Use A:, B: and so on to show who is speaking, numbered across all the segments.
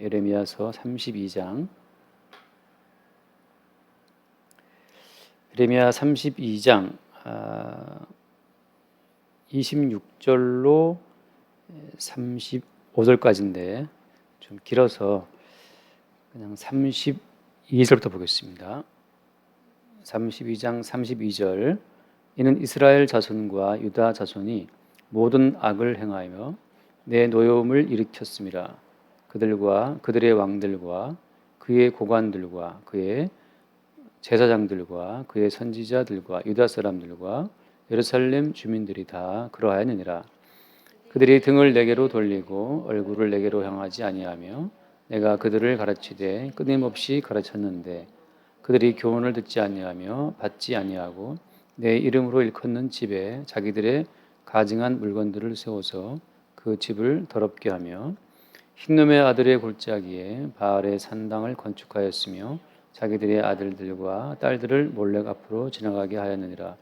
A: 예레미야서 32장. 예레미야 32장 26절로 35절까지인데 좀 길어서 그냥 32절부터 보겠습니다. 32장 32절. 이는 이스라엘 자손과 유다 자손이 모든 악을 행하여 내 노여움을 일으켰음이라. 그들과 그들의 왕들과 그의 고관들과 그의 제사장들과 그의 선지자들과 유다 사람들과 예루살렘 주민들이 다 그러하였느니라. 그들이 등을 내게로 돌리고 얼굴을 내게로 향하지 아니하며 내가 그들을 가르치되 끊임없이 가르쳤는데 그들이 교훈을 듣지 아니하며 받지 아니하고 내 이름으로 일컫는 집에 자기들의 가증한 물건들을 세워서 그 집을 더럽게 하며 흰놈의 아들의 골짜기에 바알의 산당을 건축하였으며 자기들의 아들들과 딸들을 몰래 앞으로 지나가게 하였느니라.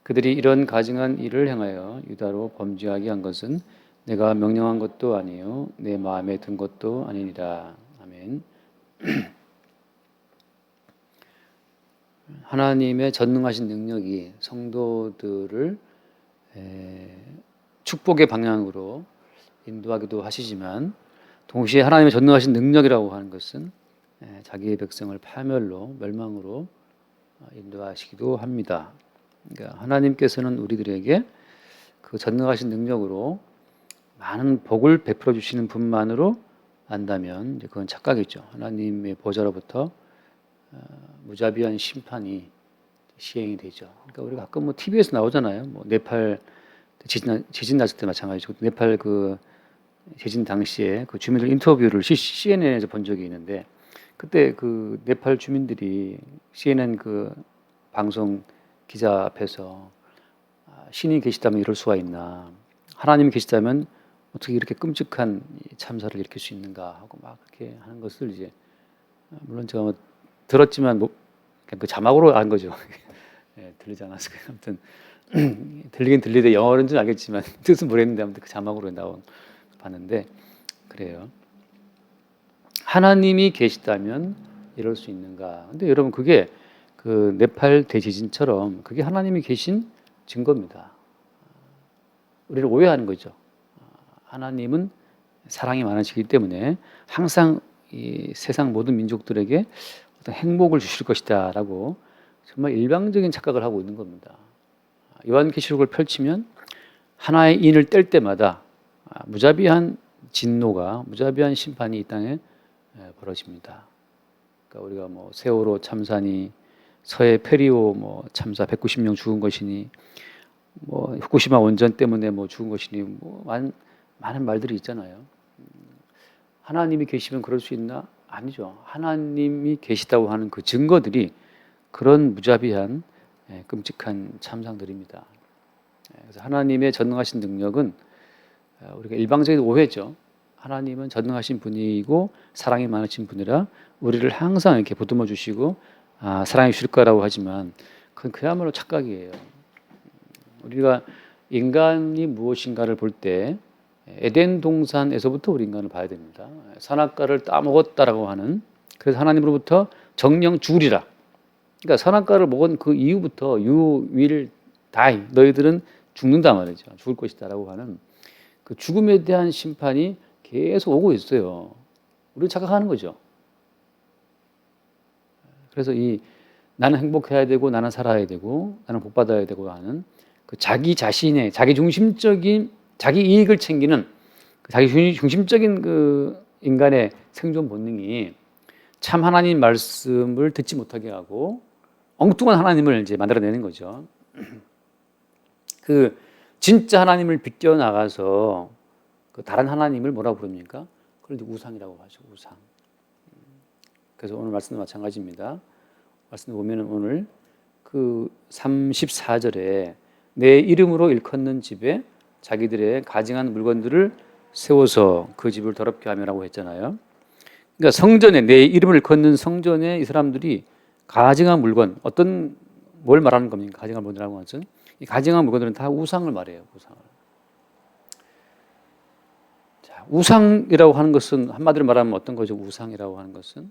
A: 그들이 이런 가증한 일을 행하여 유다로 범죄하게 한 것은 내가 명령한 것도 아니요 내 마음에 든 것도 아니니라. 아멘. 하나님의 전능하신 능력이 성도들을 축복의 방향으로 인도하기도 하시지만 동시에 하나님의 전능하신 능력이라고 하는 것은 자기의 백성을 파멸로 멸망으로 인도하시기도 합니다. 그러니까 하나님께서는 우리들에게 그 전능하신 능력으로 많은 복을 베풀어 주시는 분만으로 안다면 이제 그건 착각이죠. 하나님의 보좌로부터 무자비한 심판이 시행이 되죠. 그러니까 우리가 가끔 뭐 TV에서 나오잖아요. 뭐 네팔 지진 났을 때 마찬가지고 네팔 그 지진 당시에 그 주민들 인터뷰를 CNN에서 본 적이 있는데 그때 그 네팔 주민들이 CNN 그 방송 기자 앞에서 신이 계시다면 이럴 수가 있나, 하나님이 계시다면 어떻게 이렇게 끔찍한 참사를 일으킬 수 있는가 하고 막 그렇게 하는 것을 이제 물론 제가 뭐 들었지만 뭐 그 자막으로 안 거죠. 네, 들리지 않았어요. 아무튼 들리긴 들리되 영어는 좀 알겠지만 뜻은 모르겠는데 아무튼 그 자막으로 나온 봤는데 그래요. 하나님이 계시다면 이럴 수 있는가? 근데 여러분 그게 그 네팔 대지진처럼 그게 하나님이 계신 증거입니다. 우리를 오해하는 거죠. 하나님은 사랑이 많으시기 때문에 항상 이 세상 모든 민족들에게 어떤 행복을 주실 것이다라고 정말 일방적인 착각을 하고 있는 겁니다. 요한계시록을 펼치면 하나의 인을 뗄 때마다 무자비한 진노가, 무자비한 심판이 이 땅에 벌어집니다. 그러니까 우리가 뭐 세월호 참사니 서해 페리오 뭐 참사 190명 죽은 것이니 뭐 후쿠시마 원전 때문에 뭐 죽은 것이니 뭐 많은 말들이 있잖아요. 하나님이 계시면 그럴 수 있나? 아니죠. 하나님이 계시다고 하는 그 증거들이 그런 무자비한 끔찍한 참상들입니다. 그래서 하나님의 전능하신 능력은 우리가 일방적인 오해죠. 하나님은 전능하신 분이고 사랑이 많으신 분이라 우리를 항상 이렇게 보듬어 주시고 사랑해 주실 거라고 하지만 그건 그야말로 착각이에요. 우리가 인간이 무엇인가를 볼 때 에덴 동산에서부터 우리 인간을 봐야 됩니다. 선악과를 따먹었다라고 하는, 그래서 하나님으로부터 정령 죽으리라. 그러니까 선악과를 먹은 그 이후부터 you will die, 너희들은 죽는다 말이죠. 죽을 것이다라고 하는 그 죽음에 대한 심판이 계속 오고 있어요. 우리는 착각하는 거죠. 그래서 이 나는 행복해야 되고 나는 살아야 되고 나는 복 받아야 되고 하는 그 자기 자신의 자기 중심적인 자기 이익을 챙기는 자기 중심적인 그 인간의 생존 본능이 참 하나님 말씀을 듣지 못하게 하고 엉뚱한 하나님을 이제 만들어내는 거죠. 그 진짜 하나님을 비껴 나가서 그 다른 하나님을 뭐라고 부릅니까? 그걸 이제 우상이라고 하죠. 우상. 그래서 오늘 말씀도 마찬가지입니다. 말씀 보면은 오늘 그 34절에 내 이름으로 일컫는 집에 자기들의 가증한 물건들을 세워서 그 집을 더럽게 하며라고 했잖아요. 그러니까 성전에 내 이름을 일컫는 성전에 이 사람들이 가증한 물건, 어떤 뭘 말하는 겁니까? 가증한 물건이라고 하는 것은 이 가증한 물건들은 다 우상을 말해요. 우상을. 자, 우상이라고 하는 것은 한마디로 말하면 어떤 거죠? 우상이라고 하는 것은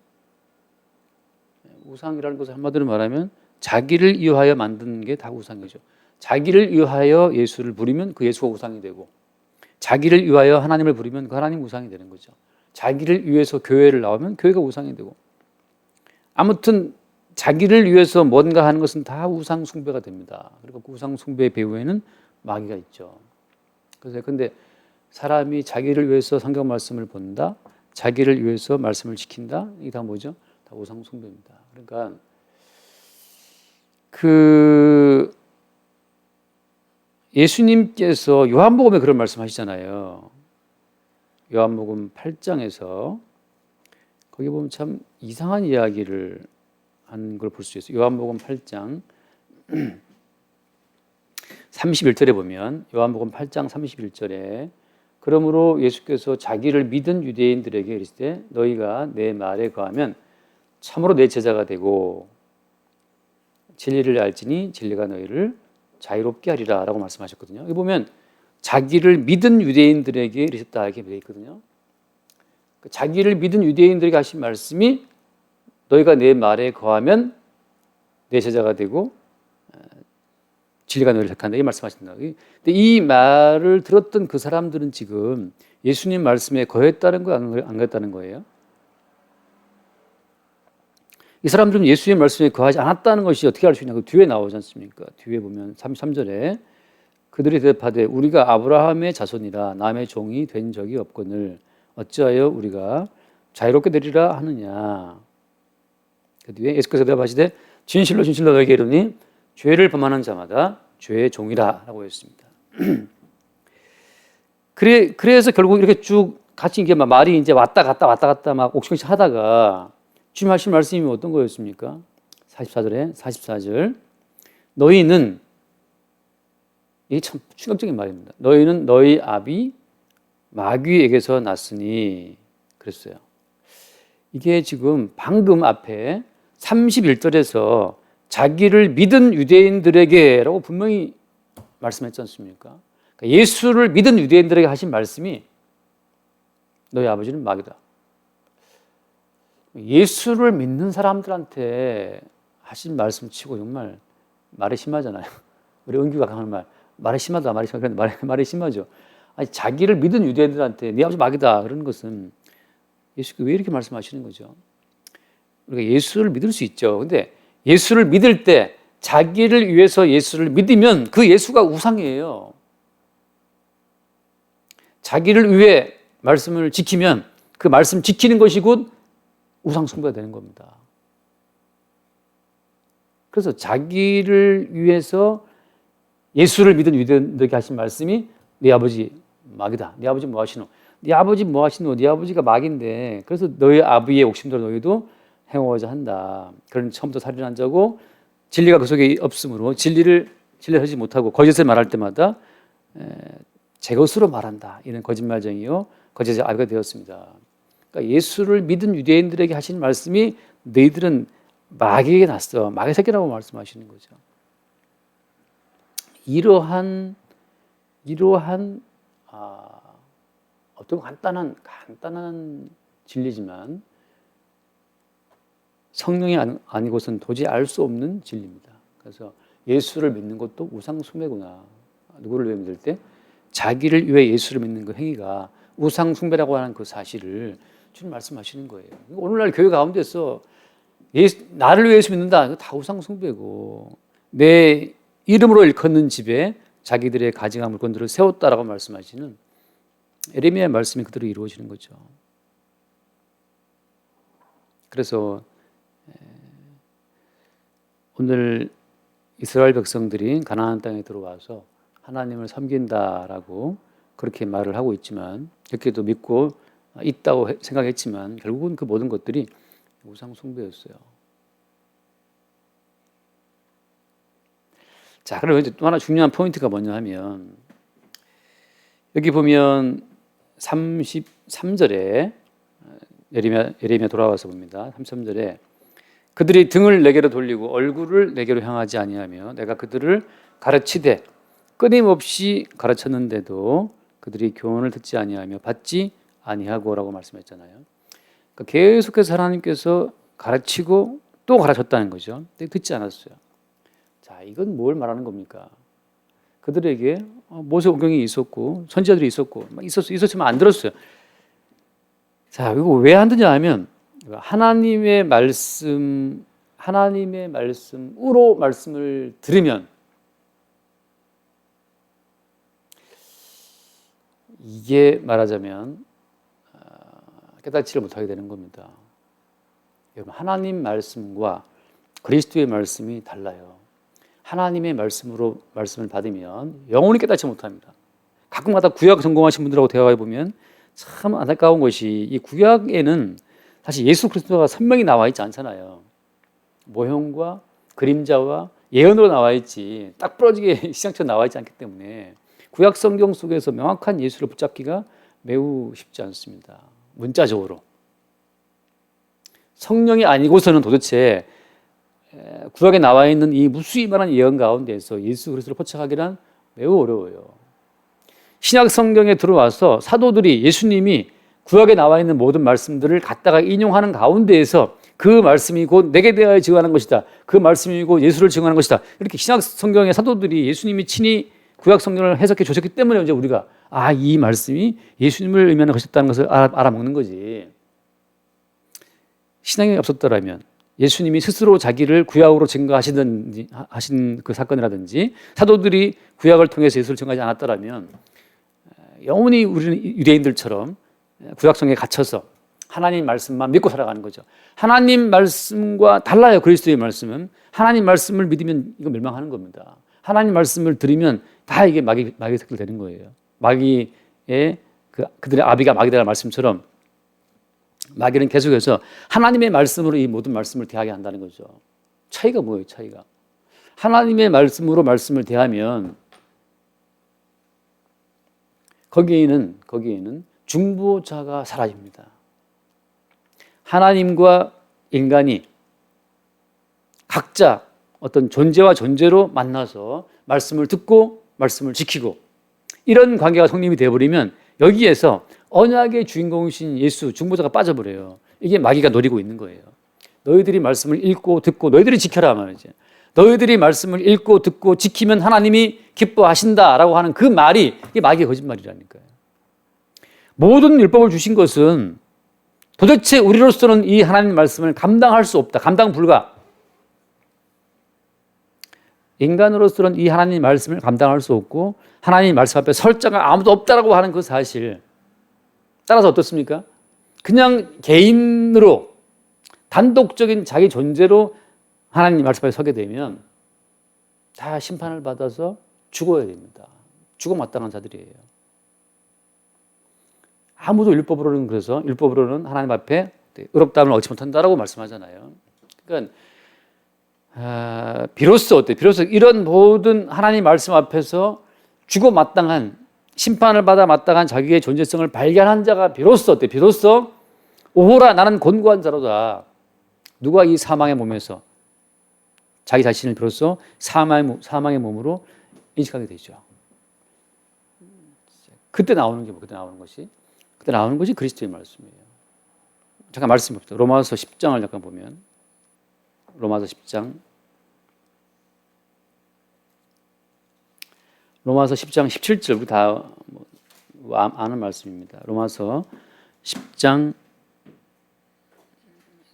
A: 우상이라는 것을 한마디로 말하면 자기를 위하여 만든 게 다 우상이죠. 자기를 위하여 예수를 부리면 그 예수가 우상이 되고, 자기를 위하여 하나님을 부리면 그 하나님 우상이 되는 거죠. 자기를 위해서 교회를 나오면 교회가 우상이 되고, 아무튼 자기를 위해서 뭔가 하는 것은 다 우상 숭배가 됩니다. 그리고 그 우상 숭배의 배후에는 마귀가 있죠. 그래서 근데 사람이 자기를 위해서 성경 말씀을 본다, 자기를 위해서 말씀을 지킨다, 이게 다 뭐죠? 다 우상 숭배입니다. 그러니까 그 예수님께서 요한복음에 그런 말씀하시잖아요. 요한복음 8장에서 거기 보면 참 이상한 이야기를 한 걸 볼 수 있어요. 요한복음 8장 31절에 보면 요한복음 8장 31절에 그러므로 예수께서 자기를 믿은 유대인들에게 이르시되 너희가 내 말에 거하면 참으로 내 제자가 되고 진리를 알지니 진리가 너희를 자유롭게 하리라 라고 말씀하셨거든요. 여기 보면 자기를 믿은 유대인들에게 이르셨다 이렇게 되어 있거든요. 자기를 믿은 유대인들에게 하신 말씀이 너희가 내 말에 거하면 내 제자가 되고 진리가 너희를 택한다 이 말씀하신다. 근데 이 말을 들었던 그 사람들은 지금 예수님 말씀에 거했다는 거예요, 안 거했다는 거예요? 이 사람들은 예수님 말씀에 거하지 않았다는 것이 어떻게 알 수 있냐? 그 뒤에 나오지 않습니까? 뒤에 보면 33절에 그들이 대답하되 우리가 아브라함의 자손이라 남의 종이 된 적이 없거늘 어찌하여 우리가 자유롭게 되리라 하느냐? 그 뒤에 예수께서 대답하시되 진실로 진실로 너희에게 이르노니 죄를 범하는 자마다 죄의 종이라 라고 했습니다. 그래서 결국 이렇게 쭉 같이 이게 막 말이 이제 왔다 갔다 막 옥신옥신 하다가 주님 하신 말씀이 어떤 거였습니까? 44절 너희는 이게 참 충격적인 말입니다. 너희는 너희 아비 마귀에게서 났으니 그랬어요. 이게 지금 방금 앞에 31절에서 자기를 믿은 유대인들에게라고 분명히 말씀했지 않습니까? 그러니까 예수를 믿은 유대인들에게 하신 말씀이 너희 아버지는 마귀다. 예수를 믿는 사람들한테 하신 말씀 치고 정말 말이 심하잖아요. 우리 은규가 강한 말이 심하다, 말이 심하다, 말이 심하죠. 아니, 자기를 믿은 유대인들한테 네 아버지 마귀다 그러는 것은 예수가 왜 이렇게 말씀하시는 거죠? 우리가 예수를 믿을 수 있죠. 근데 예수를 믿을 때 자기를 위해서 예수를 믿으면 그 예수가 우상이에요. 자기를 위해 말씀을 지키면 그 말씀 지키는 것이 곧 우상 숭배가 되는 겁니다. 그래서 자기를 위해서 예수를 믿은 유대인들에게 하신 말씀이 네 아버지 마귀다. 네 아버지 뭐 하시노? 네 아버지 뭐 하시노? 네 아버지가 마귀인데 그래서 너희 아비의 옥심대로 너희도 행하고자 한다. 그런 처음부터 살인한 자고 진리가 그 속에 없으므로 진리를 하지 못하고 거짓을 말할 때마다 제 것으로 말한다. 이런 거짓말쟁이요 거짓의 아비가 되었습니다. 그러니까 예수를 믿은 유대인들에게 하신 말씀이 너희들은 마귀에게 났어. 마귀 새끼라고 말씀하시는 거죠. 이러한 어떤 간단한 진리지만 성령이 아니고선 도저히 알 수 없는 진리입니다. 그래서 예수를 믿는 것도 우상 숭배구나. 누구를 위해 믿을 때 자기를 위해 예수를 믿는 그 행위가 우상 숭배라고 하는 그 사실을 주님 말씀하시는 거예요. 오늘날 교회 가운데서 나를 위해 예수 믿는다. 이거 다 우상 숭배고 내 이름으로 일컫는 집에 자기들의 가증한 물건들을 세웠다라고 말씀하시는 예레미야의 말씀이 그대로 이루어지는 거죠. 그래서 오늘 이스라엘 백성들이 가나안 땅에 들어와서 하나님을 섬긴다라고 그렇게 말을 하고 있지만 그렇게도 믿고 있다고 생각했지만 결국은 그 모든 것들이 우상 숭배였어요. 자, 그럼 이제 또 하나 중요한 포인트가 뭐냐 하면 여기 보면 33절에 예레미야 돌아와서 봅니다. 33절에 그들이 등을 내게로 돌리고 얼굴을 내게로 향하지 아니하며 내가 그들을 가르치되 끊임없이 가르쳤는데도 그들이 교훈을 듣지 아니하며 받지 아니하고라고 말씀했잖아요. 그러니까 계속해서 하나님께서 가르치고 또 가르쳤다는 거죠. 근데 듣지 않았어요. 자, 이건 뭘 말하는 겁니까? 그들에게 모세오경이 있었고 선지자들이 있었고 있었지만 안 들었어요. 자, 이거 왜 안 듣냐 하면 하나님의 말씀으로 말씀을 들으면 이게 말하자면 깨닫지를 못하게 되는 겁니다. 여러분, 하나님 말씀과 그리스도의 말씀이 달라요. 하나님의 말씀으로 말씀을 받으면 영원히 깨닫지 못합니다. 가끔가다 구약 전공하신 분들하고 대화해 보면 참 안타까운 것이 이 구약에는 사실 예수 그리스도가 선명히 나와 있지 않잖아요. 모형과 그림자와 예언으로 나와 있지 딱 부러지게 시장처럼 나와 있지 않기 때문에 구약 성경 속에서 명확한 예수를 붙잡기가 매우 쉽지 않습니다. 문자적으로. 성령이 아니고서는 도대체 구약에 나와 있는 이 무수히많은 예언 가운데에서 예수 그리스도를 포착하기란 매우 어려워요. 신약 성경에 들어와서 사도들이 예수님이 구약에 나와 있는 모든 말씀들을 갖다가 인용하는 가운데에서 그 말씀이 곧 내게 대하여 증언하는 것이다. 그 말씀이 곧 예수를 증언하는 것이다. 이렇게 신약 성경의 사도들이 예수님이 친히 구약 성경을 해석해 주셨기 때문에 이제 우리가 이 말씀이 예수님을 의미하는 것이었다는 것을 알아먹는 거지. 신앙이 없었더라면 예수님이 스스로 자기를 구약으로 하신 그 사건이라든지 사도들이 구약을 통해서 예수를 증거하지 않았더라면 영원히 우리는 유대인들처럼 구약성에 갇혀서 하나님 말씀만 믿고 살아가는 거죠. 하나님 말씀과 달라요. 그리스도의 말씀은 하나님 말씀을 믿으면 이거 멸망하는 겁니다. 하나님 말씀을 들으면 다 이게 마귀의 새끼 되는 거예요. 마귀의 그들의 아비가 마귀다라는 말씀처럼 마귀는 계속해서 하나님의 말씀으로 이 모든 말씀을 대하게 한다는 거죠. 차이가 뭐예요? 차이가 하나님의 말씀으로 말씀을 대하면 거기에는 중보자가 사라집니다. 하나님과 인간이 각자 어떤 존재와 존재로 만나서 말씀을 듣고 말씀을 지키고 이런 관계가 성립이 되어버리면 여기에서 언약의 주인공이신 예수 중보자가 빠져버려요. 이게 마귀가 노리고 있는 거예요. 너희들이 말씀을 읽고 듣고 너희들이 지켜라 말이지. 너희들이 말씀을 읽고 듣고 지키면 하나님이 기뻐하신다라고 하는 그 말이 이게 마귀의 거짓말이라니까요. 모든 율법을 주신 것은 도대체 우리로서는 이 하나님 말씀을 감당할 수 없다. 감당 불가. 인간으로서는 이 하나님 말씀을 감당할 수 없고 하나님 말씀 앞에 설 자가 아무도 없다라고 하는 그 사실. 따라서 어떻습니까? 그냥 개인으로 단독적인 자기 존재로 하나님 말씀 앞에 서게 되면 다 심판을 받아서 죽어야 됩니다. 죽어 마땅한 자들이에요. 아무도 율법으로는 하나님 앞에 의롭다함을 얻지 못한다라고 말씀하잖아요. 그러니까 비로소 이런 모든 하나님 말씀 앞에서 죽어 마땅한 심판을 받아 마땅한 자기의 존재성을 발견한 자가 비로소 오호라 나는 곤고한 자로다. 누가 이 사망의 몸에서 자기 자신을 비로소 사망의 몸으로 인식하게 되죠. 그때 나오는 것이 그리스도의 말씀이에요. 잠깐 말씀 봅시다. 로마서 10장을 잠깐 보면 로마서 10장 17절 우리 다 아는 말씀입니다. 로마서 10장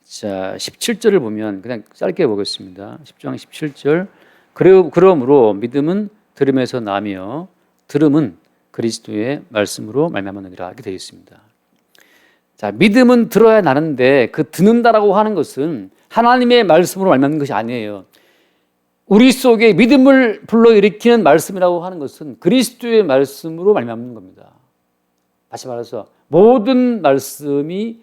A: 17절을 보면 그냥 짧게 보겠습니다. 10장 17절 그러므로 믿음은 들음에서 나며 들음은 그리스도의 말씀으로 말미암았느니라 이렇게 되어 있습니다. 자, 믿음은 들어야 나는데 그 듣는다라고 하는 것은 하나님의 말씀으로 말미암는 것이 아니에요. 우리 속에 믿음을 불러일으키는 말씀이라고 하는 것은 그리스도의 말씀으로 말미암는 겁니다. 다시 말해서 모든 말씀이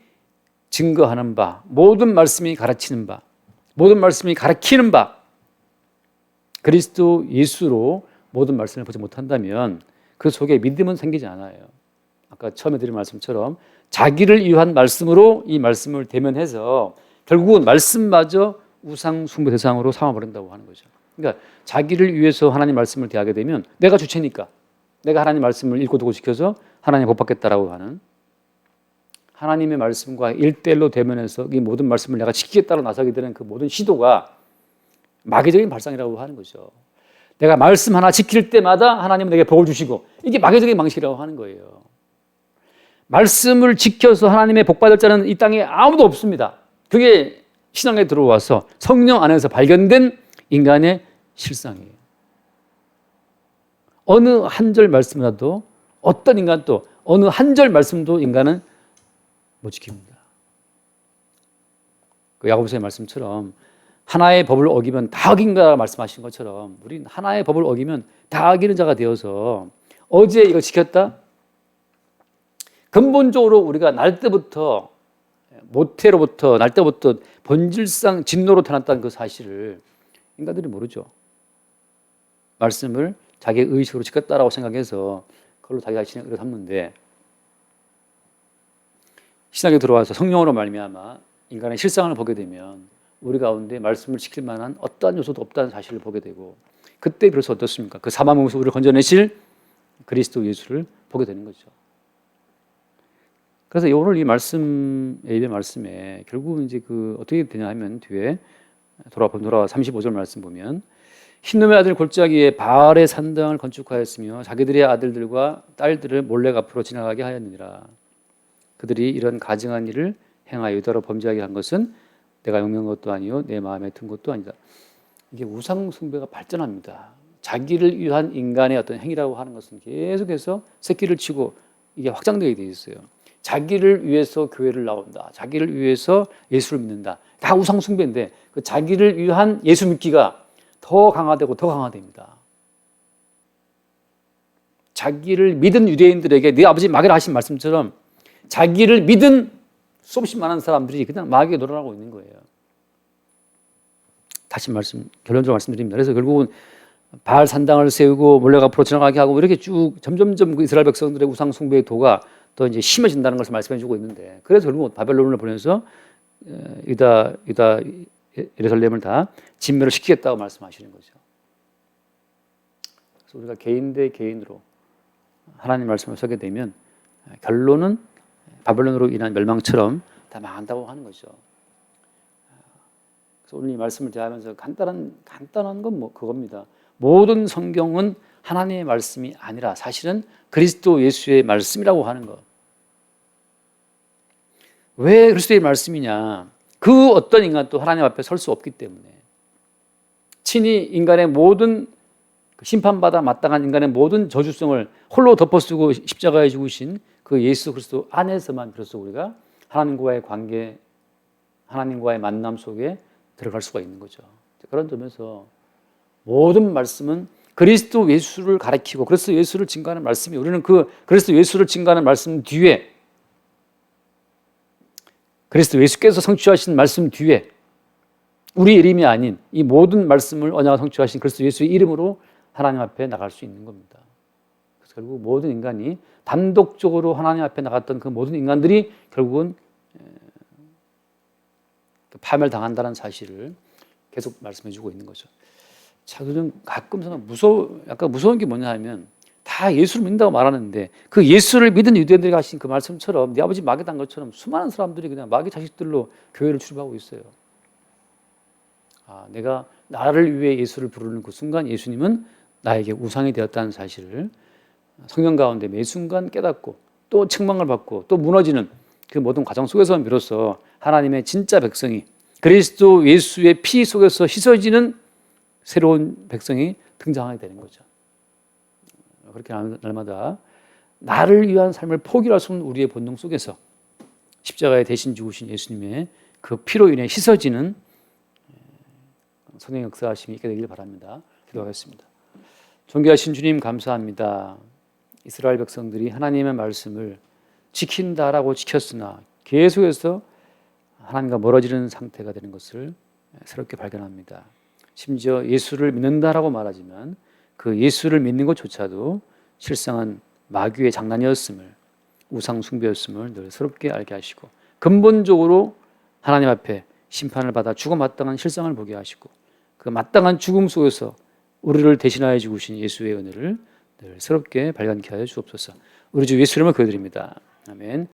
A: 증거하는 바, 모든 말씀이 가르치는 바, 모든 말씀이 가르치는 바 그리스도 예수로 모든 말씀을 보지 못한다면 그 속에 믿음은 생기지 않아요. 아까 처음에 드린 말씀처럼 자기를 위한 말씀으로 이 말씀을 대면해서 결국은 말씀마저 우상 숭배 대상으로 삼아버린다고 하는 거죠. 그러니까 자기를 위해서 하나님 말씀을 대하게 되면 내가 주체니까 내가 하나님 말씀을 읽고 듣고 지켜서 하나님 복 받겠다라고 하는 하나님의 말씀과 1대1로 대면해서 이 모든 말씀을 내가 지키겠다고 나서게 되는 그 모든 시도가 마귀적인 발상이라고 하는 거죠. 내가 말씀 하나 지킬 때마다 하나님은 내게 복을 주시고, 이게 마귀적인 방식이라고 하는 거예요. 말씀을 지켜서 하나님의 복 받을 자는 이 땅에 아무도 없습니다. 그게 신앙에 들어와서 성령 안에서 발견된 인간의 실상이에요. 어느 한 절 말씀이라도, 어떤 인간도 어느 한 절 말씀도 인간은 못 지킵니다. 그 야고보서의 말씀처럼 하나의 법을 어기면 다 어긴다 말씀하신 것처럼 우리는 하나의 법을 어기면 다 어기는 자가 되어서, 어제 이거 지켰다? 근본적으로 우리가 날 때부터, 모태로부터 날 때부터 본질상 진노로 태어났다는 그 사실을 인간들이 모르죠. 말씀을 자기의 의식으로 지켰다라고 생각해서 그걸로 자기 자신을 의로 삼는데, 신학에 들어와서 성령으로 말미암아 인간의 실상을 보게 되면 우리 가운데 말씀을 지킬 만한 어떠한 요소도 없다는 사실을 보게 되고, 그때 비로소 어떻습니까? 그 사망 몸에서 우리를 건져내실 그리스도 예수를 보게 되는 거죠. 그래서 오늘 이 말씀, 예배 말씀에 결국은 이제 그 어떻게 되냐 하면, 뒤에 돌아 35절 말씀 보면, 흰놈의 아들 골짜기에 바알의 산당을 건축하였으며 자기들의 아들들과 딸들을 몰래 앞으로 지나가게 하였느니라. 그들이 이런 가증한 일을 행하여 유다로 범죄하게 한 것은 내가 명령한 것도 아니요 내 마음에 든 것도 아니다. 이게 우상 숭배가 발전합니다. 자기를 위한 인간의 어떤 행위라고 하는 것은 계속해서 새끼를 치고 이게 확장되게 돼 있어요. 자기를 위해서 교회를 나온다, 자기를 위해서 예수를 믿는다, 다 우상 숭배인데 그 자기를 위한 예수 믿기가 더 강화되고 더 강화됩니다. 자기를 믿은 유대인들에게 네 아버지 마귀라 하신 말씀처럼 자기를 믿은 수없이 많은 사람들이 그냥 마귀에 놀아나고 있는 거예요. 다시 결론적으로 말씀드립니다. 그래서 결국은 바알 산당을 세우고 몰래 앞으로 지나가게 하고 이렇게 쭉 점점점 그 이스라엘 백성들의 우상 숭배의 도가 더 이제 심해진다는 것을 말씀해주고 있는데, 그래서 결국 바벨론을 보내서 유다 예루살렘을 다 진멸을 시키겠다고 말씀하시는 거죠. 그래서 우리가 개인 대 개인으로 하나님 말씀을 서게 되면 결론은 바벨론으로 인한 멸망처럼 다 망한다고 하는 거죠. 그래서 오늘 이 말씀을 대하면서 간단한 건 그겁니다. 모든 성경은 하나님의 말씀이 아니라 사실은 그리스도 예수의 말씀이라고 하는 것. 왜 그리스도의 말씀이냐? 그 어떤 인간도 하나님 앞에 설 수 없기 때문에, 친히 인간의 모든 심판받아 마땅한 인간의 모든 저주성을 홀로 덮어쓰고 십자가에 죽으신 그 예수 그리스도 안에서만 비로소 우리가 하나님과의 관계, 하나님과의 만남 속에 들어갈 수가 있는 거죠. 그런 점에서 모든 말씀은 그리스도 예수를 가리키고 그리스도 예수를 증거하는 말씀이, 우리는 그 그리스도 예수를 증거하는 말씀 뒤에, 그리스도 예수께서 성취하신 말씀 뒤에 우리 이름이 아닌 이 모든 말씀을 언약을 성취하신 그리스도 예수의 이름으로 하나님 앞에 나갈 수 있는 겁니다. 그래서 결국 모든 인간이 단독적으로 하나님 앞에 나갔던 그 모든 인간들이 결국은 파멸당한다는 사실을 계속 말씀해주고 있는 거죠. 자, 저는 가끔 약간 무서운 게 뭐냐 하면, 다 예수를 믿는다고 말하는데 그 예수를 믿은 유대인들이 하신 그 말씀처럼 네 아버지 마귀 단 것처럼 수많은 사람들이 그냥 마귀 자식들로 교회를 출입하고 있어요. 내가 나를 위해 예수를 부르는 그 순간 예수님은 나에게 우상이 되었다는 사실을 성경 가운데 매 순간 깨닫고 또 책망을 받고 또 무너지는 그 모든 과정 속에서 비로소 하나님의 진짜 백성이, 그리스도 예수의 피 속에서 씻어지는 새로운 백성이 등장하게 되는 거죠. 그렇게 날마다 나를 위한 삶을 포기할 수 없는 우리의 본능 속에서 십자가에 대신 죽으신 예수님의 그 피로 인해 씻어지는 성령 역사하심이 있게 되길 바랍니다. 기도하겠습니다. 존귀하신 주님, 감사합니다. 이스라엘 백성들이 하나님의 말씀을 지킨다라고 지켰으나 계속해서 하나님과 멀어지는 상태가 되는 것을 새롭게 발견합니다. 심지어 예수를 믿는다라고 말하지만 그 예수를 믿는 것조차도 실상은 마귀의 장난이었음을, 우상 숭배였음을 늘 새롭게 알게 하시고, 근본적으로 하나님 앞에 심판을 받아 죽어 마땅한 실상을 보게 하시고, 그 마땅한 죽음 속에서 우리를 대신하여 죽으신 예수의 은혜를 늘 새롭게 발견케 하여 주옵소서. 우리 주 예수 이름으로 기도드립니다. 아멘.